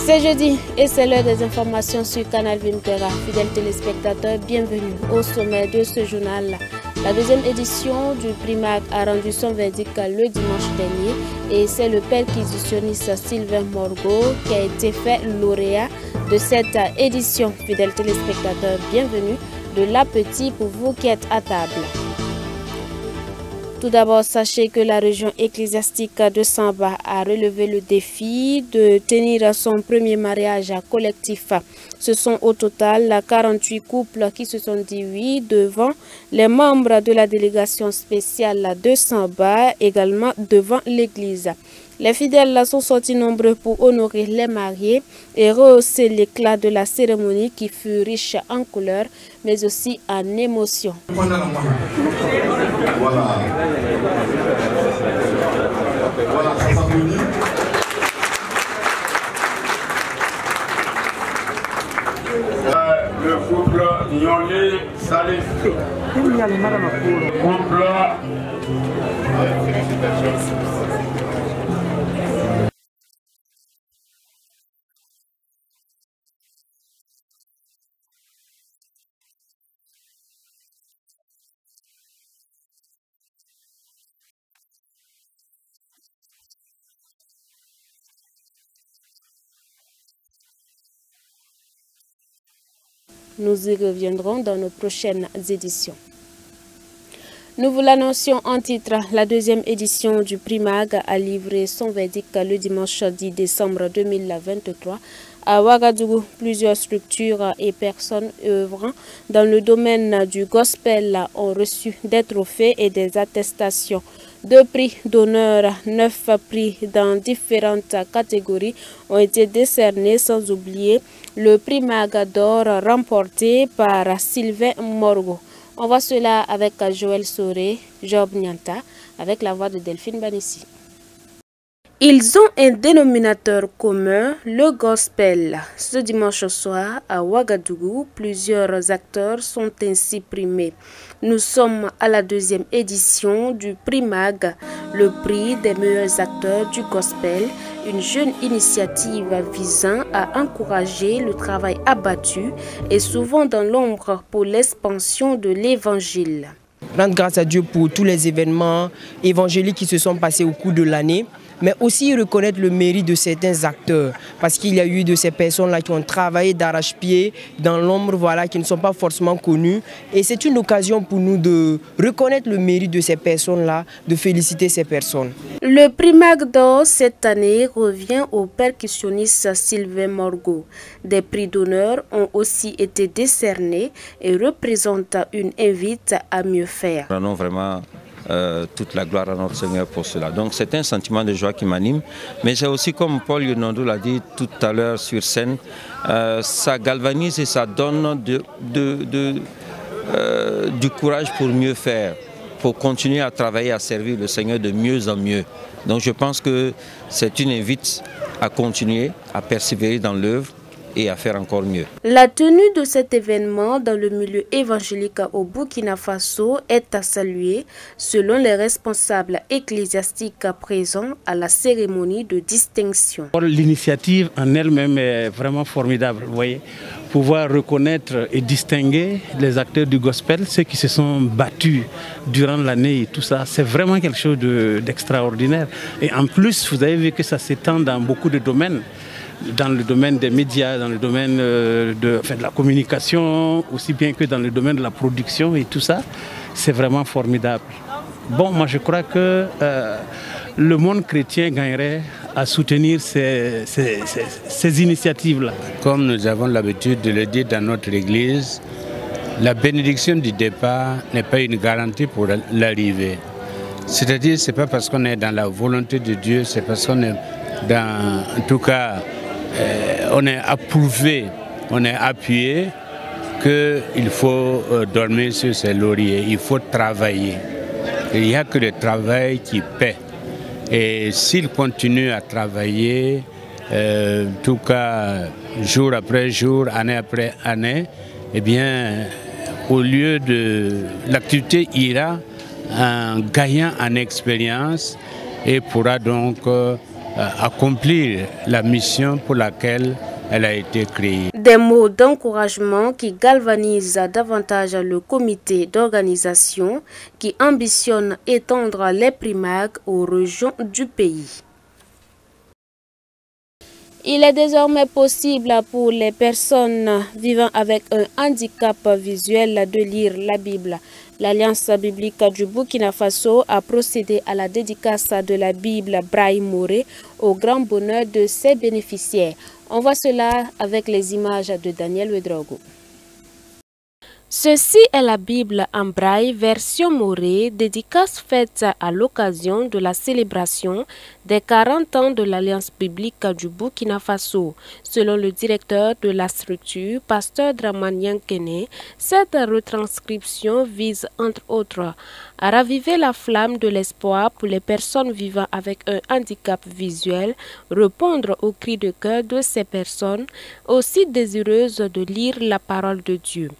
C'est jeudi et c'est l'heure des informations sur Canal Vimtera. Fidèles téléspectateurs, bienvenue au sommet de ce journal. La deuxième édition du Primac a rendu son verdict le dimanche dernier et c'est le perquisitionniste Sylvain Morgo qui a été fait lauréat de cette édition. Fidèles téléspectateurs, bienvenue, de l'appétit pour vous qui êtes à table. Tout d'abord, sachez que la région ecclésiastique de Samba a relevé le défi de tenir son premier mariage collectif. Ce sont au total 48 couples qui se sont dit oui devant les membres de la délégation spéciale de Samba, également devant l'église. Les fidèles sont sortis nombreux pour honorer les mariés et rehausser l'éclat de la cérémonie qui fut riche en couleurs, mais aussi en émotions. Voilà. Voilà, ça s'applaudit. Le couple Nyolé Salif. Couple. Nous y reviendrons dans nos prochaines éditions. Nous vous l'annoncions en titre, la deuxième édition du Primac a livré son verdict le dimanche 10 décembre 2023. À Ouagadougou, plusieurs structures et personnes œuvrant dans le domaine du gospel ont reçu des trophées et des attestations. 2 prix d'honneur, 9 prix dans différentes catégories ont été décernés, sans oublier le Primac d'or remporté par Sylvain Morgo. On voit cela avec Joël Soré, Job Nyanta, avec la voix de Delphine Banissi. Ils ont un dénominateur commun, le gospel. Ce dimanche soir, à Ouagadougou, plusieurs acteurs sont ainsi primés. Nous sommes à la deuxième édition du Primac, le prix des meilleurs acteurs du gospel, une jeune initiative visant à encourager le travail abattu et souvent dans l'ombre pour l'expansion de l'évangile. Rendre grâce à Dieu pour tous les événements évangéliques qui se sont passés au cours de l'année, mais aussi reconnaître le mérite de certains acteurs, parce qu'il y a eu de ces personnes-là qui ont travaillé d'arrache-pied dans l'ombre, voilà, qui ne sont pas forcément connues. Et c'est une occasion pour nous de reconnaître le mérite de ces personnes-là, de féliciter ces personnes. Le Primac d'or cette année revient au percussionniste Sylvain Morgo. Des prix d'honneur ont aussi été décernés et représentent une invite à mieux faire. Nous vraiment toute la gloire à notre Seigneur pour cela. Donc c'est un sentiment de joie qui m'anime, mais c'est aussi, comme Paul Yonandou l'a dit tout à l'heure sur scène, ça galvanise et ça donne du courage pour mieux faire, pour continuer à travailler, à servir le Seigneur de mieux en mieux. Donc je pense que c'est une invite à continuer, à persévérer dans l'œuvre et à faire encore mieux. La tenue de cet événement dans le milieu évangélique au Burkina Faso est à saluer selon les responsables ecclésiastiques présents à la cérémonie de distinction. L'initiative en elle-même est vraiment formidable, vous voyez. Pouvoir reconnaître et distinguer les acteurs du gospel, ceux qui se sont battus durant l'année et tout ça, c'est vraiment quelque chose d'extraordinaire. Et en plus, vous avez vu que ça s'étend dans beaucoup de domaines. Dans le domaine des médias, dans le domaine de la communication, aussi bien que dans le domaine de la production et tout ça, c'est vraiment formidable. Bon, moi je crois que le monde chrétien gagnerait à soutenir ces initiatives-là. Comme nous avons l'habitude de le dire dans notre église, la bénédiction du départ n'est pas une garantie pour l'arrivée. C'est-à-dire, ce n'est pas parce qu'on est dans la volonté de Dieu, c'est parce qu'on est dans, en tout cas, on est approuvé, on est appuyé qu'il faut dormir sur ses lauriers, il faut travailler. Il n'y a que le travail qui paie. Et s'il continue à travailler, en tout cas jour après jour, année après année, eh bien, au lieu de l'activité ira en gagnant en expérience et pourra donc accomplir la mission pour laquelle elle a été créée. Des mots d'encouragement qui galvanisent davantage le comité d'organisation qui ambitionne étendre les Primags aux régions du pays. Il est désormais possible pour les personnes vivant avec un handicap visuel de lire la Bible. L'Alliance biblique du Burkina Faso a procédé à la dédicace de la Bible Braille Moré au grand bonheur de ses bénéficiaires. On voit cela avec les images de Daniel Ouedraogo. Ceci est la Bible en braille version Moré, dédicace faite à l'occasion de la célébration des 40 ans de l'Alliance biblique du Burkina Faso. Selon le directeur de la structure, pasteur Dramane Yankene, cette retranscription vise entre autres à raviver la flamme de l'espoir pour les personnes vivant avec un handicap visuel, répondre aux cris de cœur de ces personnes aussi désireuses de lire la parole de Dieu.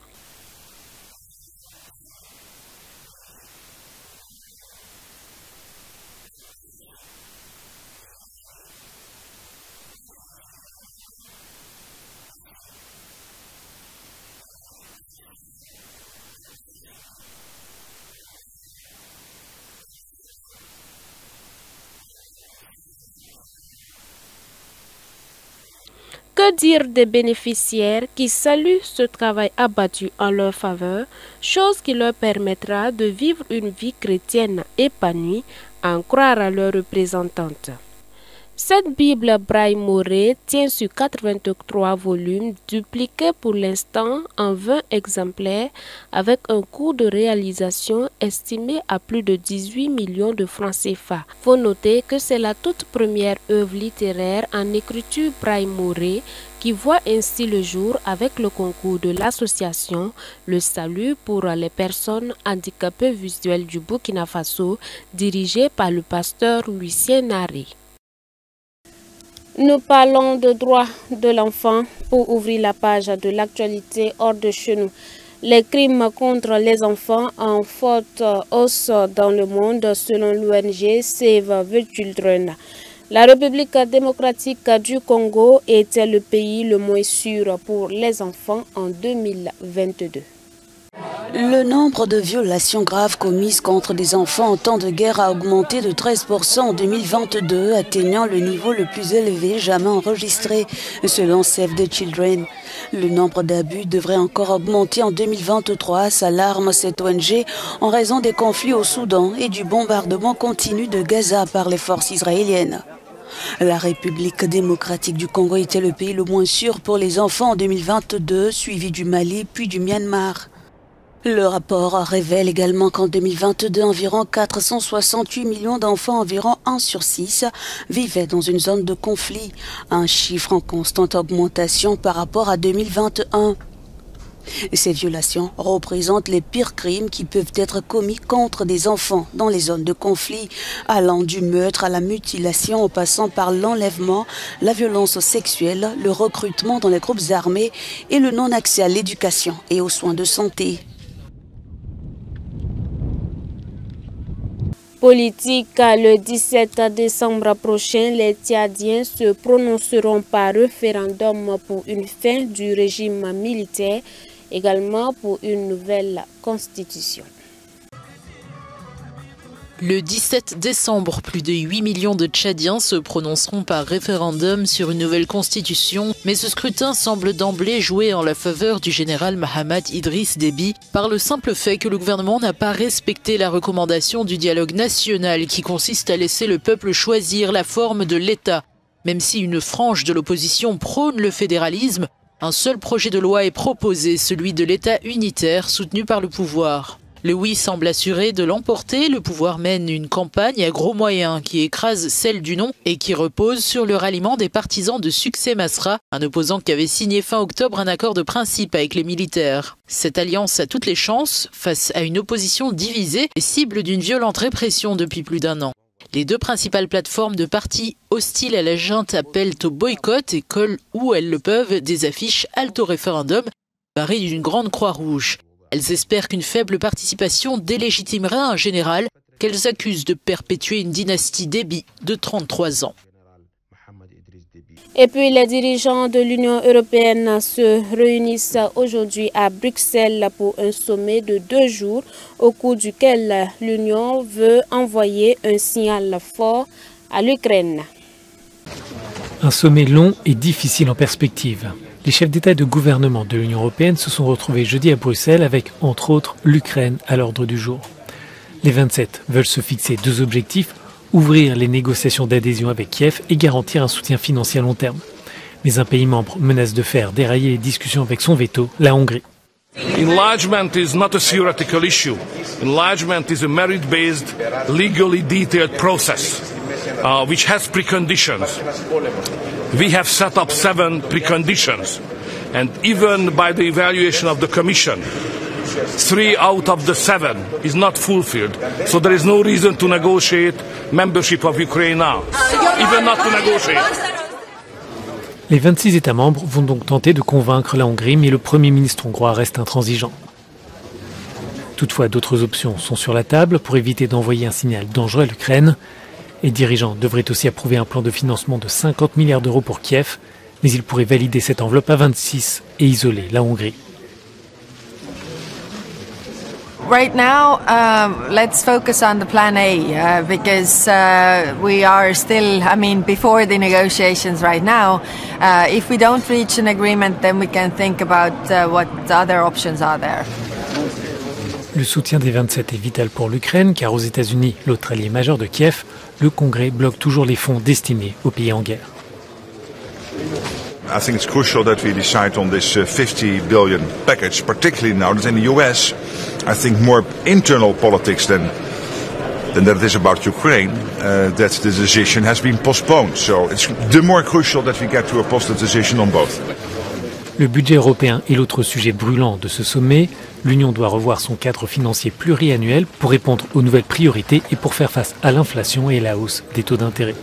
Que dire des bénéficiaires qui saluent ce travail abattu en leur faveur, chose qui leur permettra de vivre une vie chrétienne épanouie, à en croire à leur représentante. Cette Bible Braille Moré tient sur 83 volumes, dupliqués pour l'instant en 20 exemplaires, avec un coût de réalisation estimé à plus de 18 millions de francs CFA. Faut noter que c'est la toute première œuvre littéraire en écriture Braille Moré qui voit ainsi le jour avec le concours de l'association Le Salut pour les personnes handicapées visuelles du Burkina Faso, dirigée par le pasteur Lucien Naré. Nous parlons de droits de l'enfant pour ouvrir la page de l'actualité hors de chez nous. Les crimes contre les enfants en forte hausse dans le monde selon l'ONG Save the Children. La République démocratique du Congo était le pays le moins sûr pour les enfants en 2022. Le nombre de violations graves commises contre des enfants en temps de guerre a augmenté de 13% en 2022, atteignant le niveau le plus élevé jamais enregistré, selon Save the Children. Le nombre d'abus devrait encore augmenter en 2023, s'alarme cette ONG, en raison des conflits au Soudan et du bombardement continu de Gaza par les forces israéliennes. La République démocratique du Congo était le pays le moins sûr pour les enfants en 2022, suivi du Mali puis du Myanmar. Le rapport révèle également qu'en 2022, environ 468 millions d'enfants, environ 1 sur 6, vivaient dans une zone de conflit, un chiffre en constante augmentation par rapport à 2021. Ces violations représentent les pires crimes qui peuvent être commis contre des enfants dans les zones de conflit, allant du meurtre à la mutilation en passant par l'enlèvement, la violence sexuelle, le recrutement dans les groupes armés et le non-accès à l'éducation et aux soins de santé. Politique, le 17 décembre prochain, les Tchadiens se prononceront par référendum pour une fin du régime militaire, également pour une nouvelle constitution. Le 17 décembre, plus de 8 millions de Tchadiens se prononceront par référendum sur une nouvelle constitution, mais ce scrutin semble d'emblée jouer en la faveur du général Mahamat Idriss Déby par le simple fait que le gouvernement n'a pas respecté la recommandation du dialogue national qui consiste à laisser le peuple choisir la forme de l'État. Même si une frange de l'opposition prône le fédéralisme, un seul projet de loi est proposé, celui de l'État unitaire soutenu par le pouvoir. Le oui semble assuré de l'emporter, le pouvoir mène une campagne à gros moyens qui écrase celle du non et qui repose sur le ralliement des partisans de Succès Masra, un opposant qui avait signé fin octobre un accord de principe avec les militaires. Cette alliance a toutes les chances face à une opposition divisée et cible d'une violente répression depuis plus d'1 an. Les deux principales plateformes de partis hostiles à la junte appellent au boycott et collent où elles le peuvent des affiches Alto Référendum barrées d'une grande croix rouge. Elles espèrent qu'une faible participation délégitimera un général qu'elles accusent de perpétuer une dynastie Déby de 33 ans. Et puis les dirigeants de l'Union européenne se réunissent aujourd'hui à Bruxelles pour un sommet de 2 jours au cours duquel l'Union veut envoyer un signal fort à l'Ukraine. Un sommet long et difficile en perspective. Les chefs d'État et de gouvernement de l'Union européenne se sont retrouvés jeudi à Bruxelles avec, entre autres, l'Ukraine à l'ordre du jour. Les 27 veulent se fixer 2 objectifs: ouvrir les négociations d'adhésion avec Kiev et garantir un soutien financier à long terme. Mais un pays membre menace de faire dérailler les discussions avec son veto, la Hongrie. Enlargement is not a theoretical issue. Enlargement is a merit-based, legally detailed process, which has preconditions. We have set up 7 preconditions, and even by the evaluation of the Commission, 3 out of the 7 is not fulfilled. So there is no reason to negotiate membership of Ukraine now, even not to negotiate. Les 26 États membres vont donc tenter de convaincre la Hongrie, mais le Premier ministre hongrois reste intransigeant. Toutefois, d'autres options sont sur la table pour éviter d'envoyer un signal dangereux à l'Ukraine. Les dirigeants devraient aussi approuver un plan de financement de 50 milliards d'euros pour Kiev, mais ils pourraient valider cette enveloppe à 26 et isoler la Hongrie. Right now, let's focus on the plan A because we are still, before the negotiations right now. If we don't reach an agreement, then we can think about what other options are there. Le soutien des 27 est vital pour l'Ukraine, car aux États-Unis, l'autre allié majeur de Kiev, le Congrès bloque toujours les fonds destinés aux pays en guerre. I think it's crucial that we decide on this 50 billion package, particularly now that in the US, I think more internal politics than that it is about Ukraine, that the decision has been postponed. So it's the more crucial that we get to a positive decision on both. Le budget européen est l'autre sujet brûlant de ce sommet. L'Union doit revoir son cadre financier pluriannuel pour répondre aux nouvelles priorités et pour faire face à l'inflation et à la hausse des taux d'intérêt.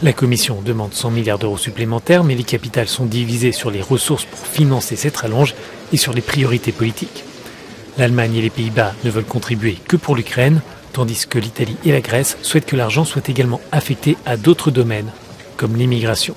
La Commission demande 100 milliards d'euros supplémentaires, mais les capitales sont divisées sur les ressources pour financer cette rallonge et sur les priorités politiques. L'Allemagne et les Pays-Bas ne veulent contribuer que pour l'Ukraine, tandis que l'Italie et la Grèce souhaitent que l'argent soit également affecté à d'autres domaines, comme l'immigration.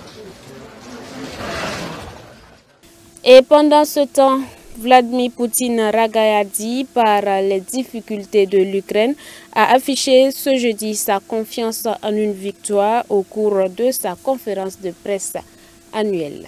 Et pendant ce temps, Vladimir Poutine, ragaillardi par les difficultés de l'Ukraine, a affiché ce jeudi sa confiance en une victoire au cours de sa conférence de presse annuelle.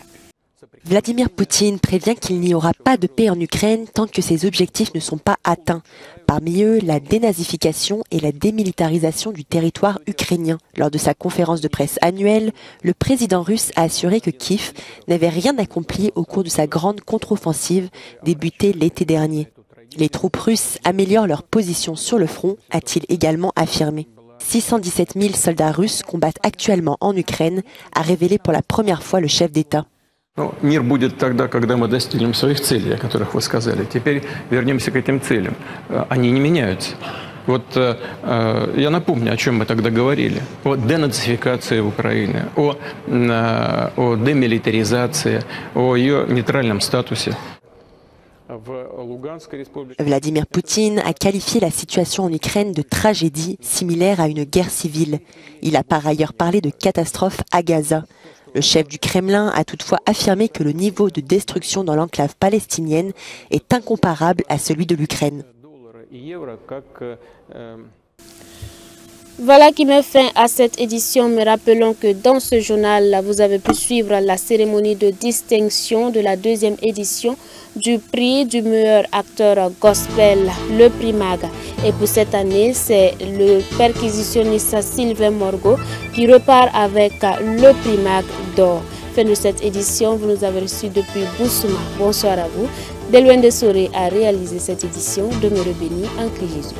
Vladimir Poutine prévient qu'il n'y aura pas de paix en Ukraine tant que ses objectifs ne sont pas atteints. Parmi eux, la dénazification et la démilitarisation du territoire ukrainien. Lors de sa conférence de presse annuelle, le président russe a assuré que Kiev n'avait rien accompli au cours de sa grande contre-offensive débutée l'été dernier. Les troupes russes améliorent leur position sur le front, a-t-il également affirmé. 617 000 soldats russes combattent actuellement en Ukraine, a révélé pour la première fois le chef d'État. Мир будет тогда, когда мы достигнем своих целей, о которых вы сказали. Теперь вернемся к этим целям. Они не меняются. Я напомню, о чем мы тогда говорили. О денацификации Украины, о демилитаризации, о ее нейтральном статусе. Vladimir Poutine a qualifié la situation en Ukraine de tragédie similaire à une guerre civile. Il a par ailleurs parlé de catastrophe à Gaza. Le chef du Kremlin a toutefois affirmé que le niveau de destruction dans l'enclave palestinienne est incomparable à celui de l'Ukraine. Voilà qui met fin à cette édition, mais rappelons que dans ce journal, vous avez pu suivre la cérémonie de distinction de la 2e édition du prix du meilleur acteur gospel, le prix MAG. Et pour cette année, c'est le perquisitionniste Sylvain Morgot qui repart avec le prix MAG d'or. Fin de cette édition, vous nous avez reçus depuis Boussouma. Bonsoir à vous. Delouane Dessoré a réalisé cette édition. Demeurez bénis en Christ Jésus.